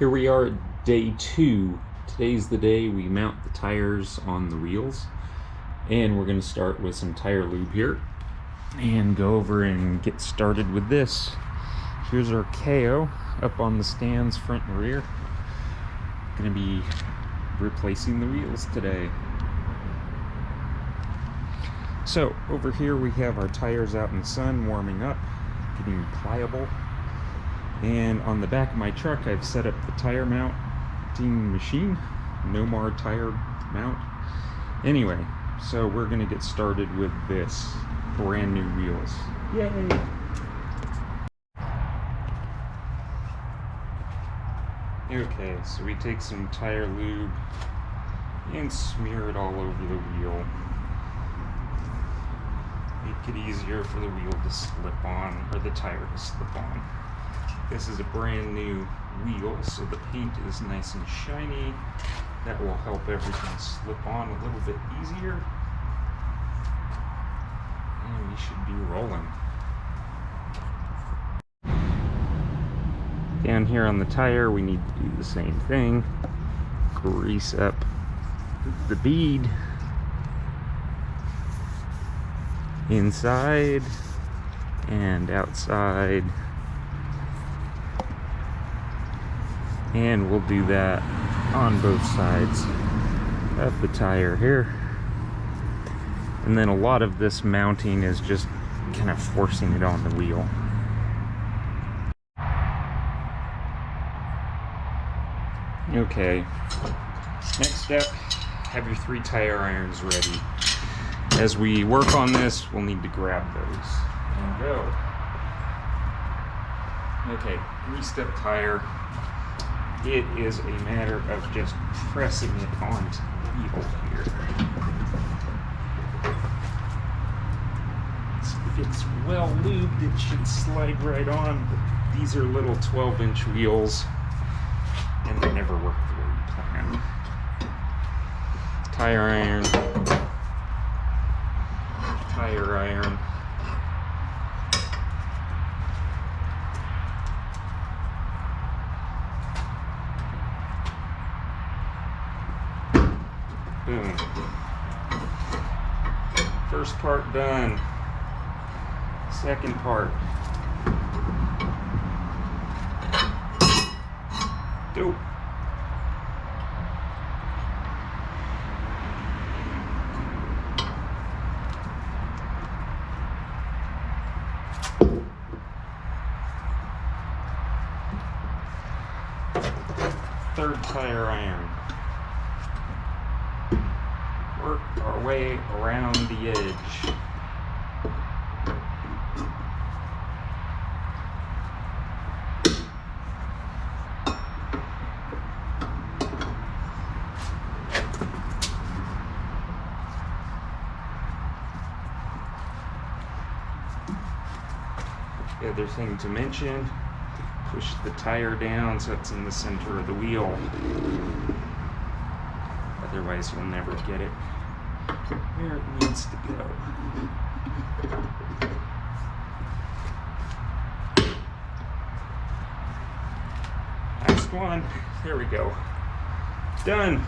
Here we are at day 2. Today's the day we mount the tires on the wheels, and we're going to start with some tire lube here and go over and get started with this. Here's our Kayo up on the stands front and rear. Going to be replacing the wheels today. So over here we have our tires out in the sun warming up, getting pliable. And on the back of my truck I've set up the tire mounting machine. No more tire mount. Anyway, so we're going to get started with this brand new wheels. Yay! Okay, so we take some tire lube and smear it all over the wheel. Make it easier for the wheel to slip on, or the tire to slip on. This is a brand new wheel, so the paint is nice and shiny. That will help everything slip on a little bit easier. And we should be rolling. Down here on the tire, we need to do the same thing. Grease up the bead inside and outside. And we'll do that on both sides of the tire here. And then a lot of this mounting is just kind of forcing it on the wheel. Okay, next step, have your 3 tire irons ready. As we work on this, we'll need to grab those and go. Okay, greased up tire. It is a matter of just pressing it onto the wheel here. If it's well lubed, it should slide right on, but these are little 12-inch wheels, and they never work the way you plan. Tire iron. Tire iron. Boom. First part done. Second part. Dope. Third tire iron. Work our way around the edge. The other thing to mention, push the tire down so it's in the center of the wheel. Otherwise you'll never get it where it needs to go. Last one. There we go. Done.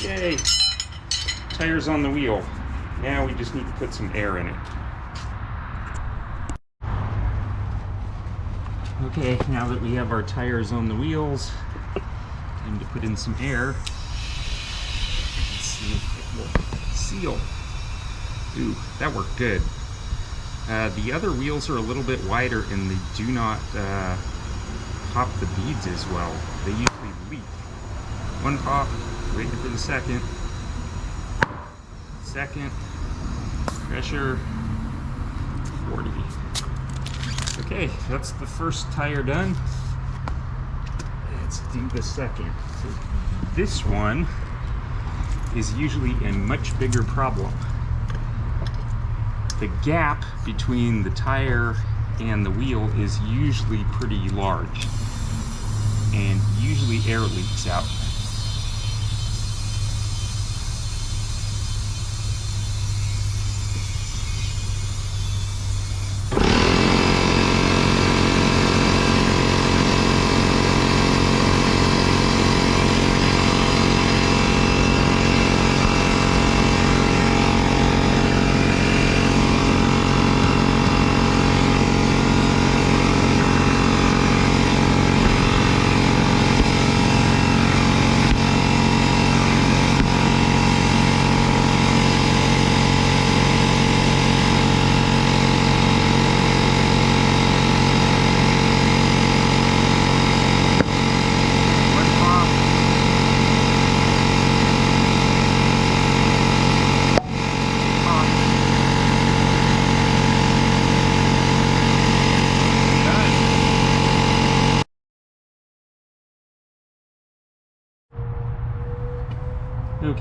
Yay. Tires on the wheel. Now we just need to put some air in it. Okay, now that we have our tires on the wheels, time to put in some air. Let's see if it will seal. Ooh, that worked good. The other wheels are a little bit wider and they do not pop the beads as well. They usually leak. One pop, waiting for the second. Second, pressure, 40. Okay, that's the first tire done. Let's do the second. This one is usually a much bigger problem. The gap between the tire and the wheel is usually pretty large, and usually air leaks out.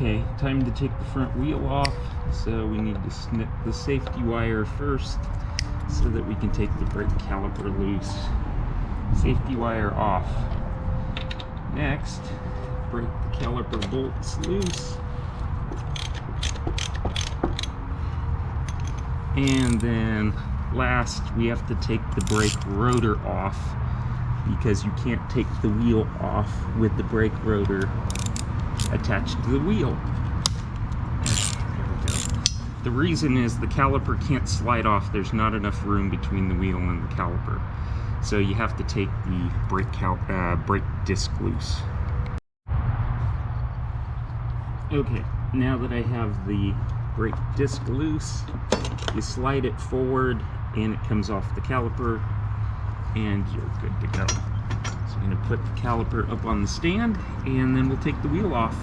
Okay, time to take the front wheel off. So we need to snip the safety wire first so that we can take the brake caliper loose. Safety wire off. Next, break the caliper bolts loose. And then last, we have to take the brake rotor off, because you can't take the wheel off with the brake rotor attached to the wheel. There we go. The reason is the caliper can't slide off. There's not enough room between the wheel and the caliper. So you have to take the brake disc loose. Okay, now that I have the brake disc loose, you slide it forward and it comes off the caliper and you're good to go. So I'm going to put the caliper up on the stand and then we'll take the wheel off.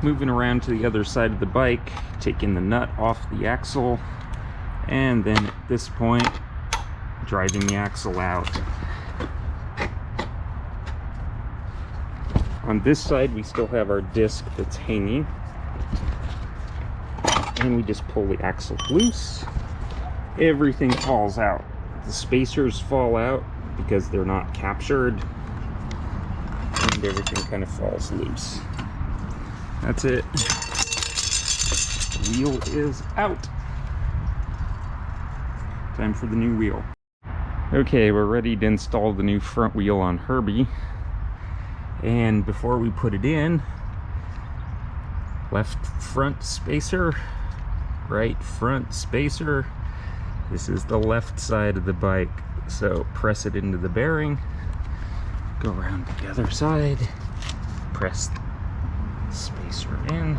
Moving around to the other side of the bike, taking the nut off the axle, and then at this point driving the axle out. On this side we still have our disc that's hanging, and we just pull the axle loose. Everything falls out. The spacers fall out because they're not captured, and everything kind of falls loose. That's it. The wheel is out. Time for the new wheel. Okay, we're ready to install the new front wheel on Herbie. And before we put it in, left front spacer, right front spacer. This is the left side of the bike, so press it into the bearing, go around to the other side, press the spacer in.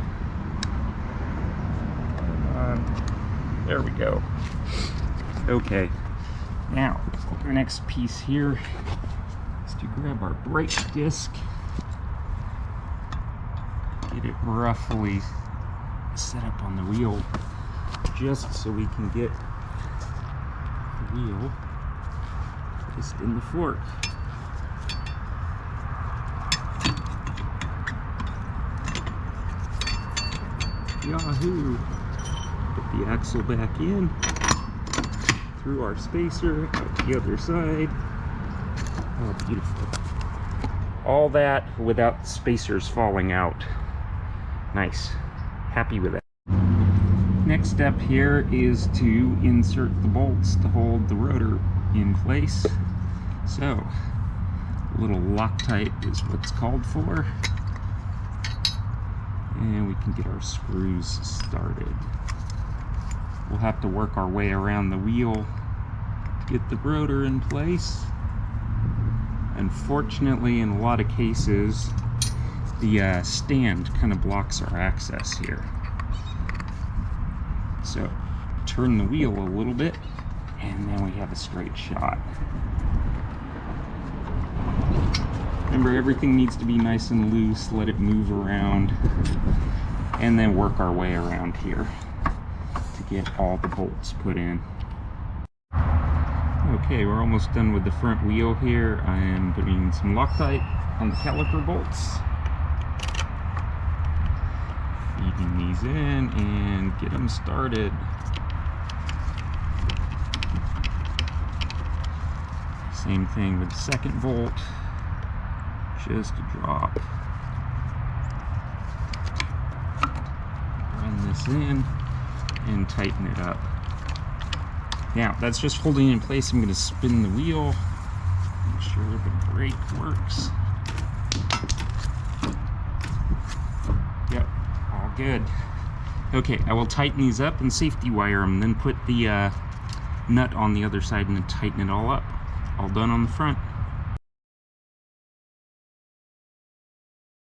There we go. Okay, now our next piece here is to grab our brake disc, get it roughly set up on the wheel just so we can get the wheel just in the fork. Yahoo! Put the axle back in, through our spacer, out the other side. Oh, beautiful. All that without spacers falling out. Nice. Happy with that. Next step here is to insert the bolts to hold the rotor in place. So, a little Loctite is what's called for. And we can get our screws started. We'll have to work our way around the wheel to get the rotor in place. Unfortunately, in a lot of cases, the stand kind of blocks our access here. So, turn the wheel a little bit, and then we have a straight shot. Remember, everything needs to be nice and loose, let it move around, and then work our way around here to get all the bolts put in. Okay, we're almost done with the front wheel here. I am putting some Loctite on the caliper bolts. Feeding these in and get them started. Same thing with the second bolt. Just a drop. Run this in and tighten it up. Now, that's just holding it in place. I'm going to spin the wheel, make sure the brake works. Yep, all good. Okay, I will tighten these up and safety wire them, then put the nut on the other side and then tighten it all up. All done on the front.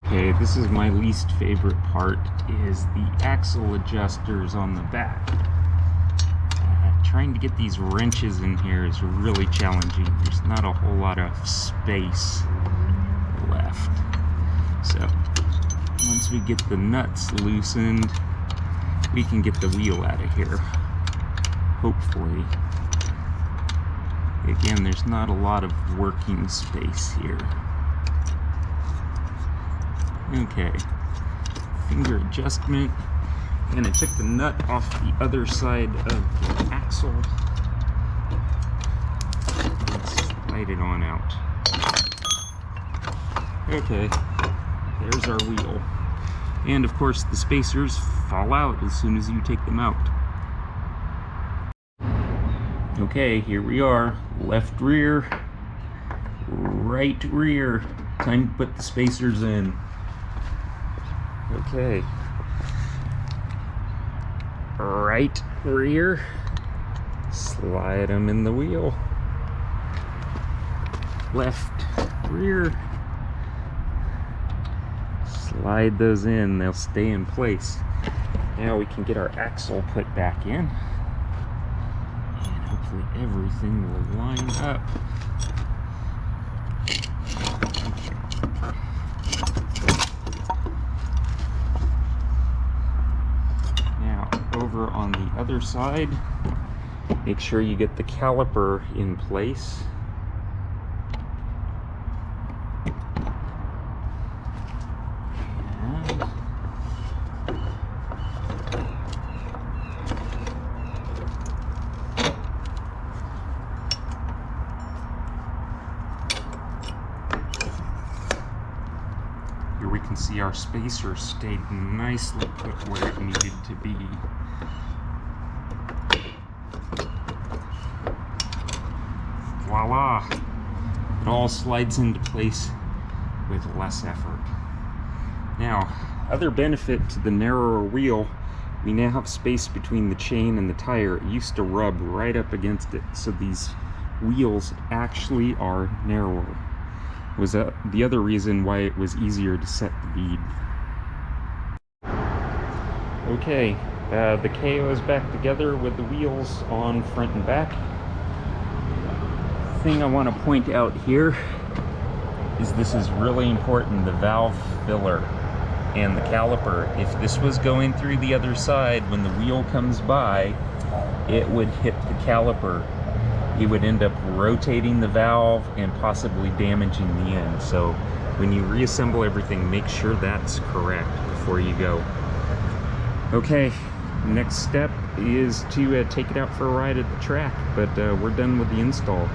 Okay, this is my least favorite part, is the axle adjusters on the back. Trying to get these wrenches in here is really challenging. There's not a whole lot of space left. So, once we get the nuts loosened, we can get the wheel out of here, hopefully. Again, there's not a lot of working space here. Okay, finger adjustment, and I took the nut off the other side of the axle. Let's slide it on out. Okay, there's our wheel. And of course the spacers fall out as soon as you take them out. Okay, here we are. Left rear, right rear. Time to put the spacers in. Okay. Right rear. Slide them in the wheel. Left rear. Slide those in. They'll stay in place. Now we can get our axle put back in. And hopefully everything will line up. Over on the other side, make sure you get the caliper in place. And here we can see our spacer stayed nicely put where it needed to be. Voila! It all slides into place with less effort. Now, other benefit to the narrower wheel, we now have space between the chain and the tire. It used to rub right up against it, so these wheels actually are narrower. Was the other reason why it was easier to set the bead. Okay, the Kayo is back together with the wheels on front and back. Thing I want to point out here is this is really important, the valve filler and the caliper. If this was going through the other side, when the wheel comes by, it would hit the caliper. It would end up rotating the valve and possibly damaging the end. So when you reassemble everything, make sure that's correct before you go. Okay, next step is to take it out for a ride at the track, but we're done with the install.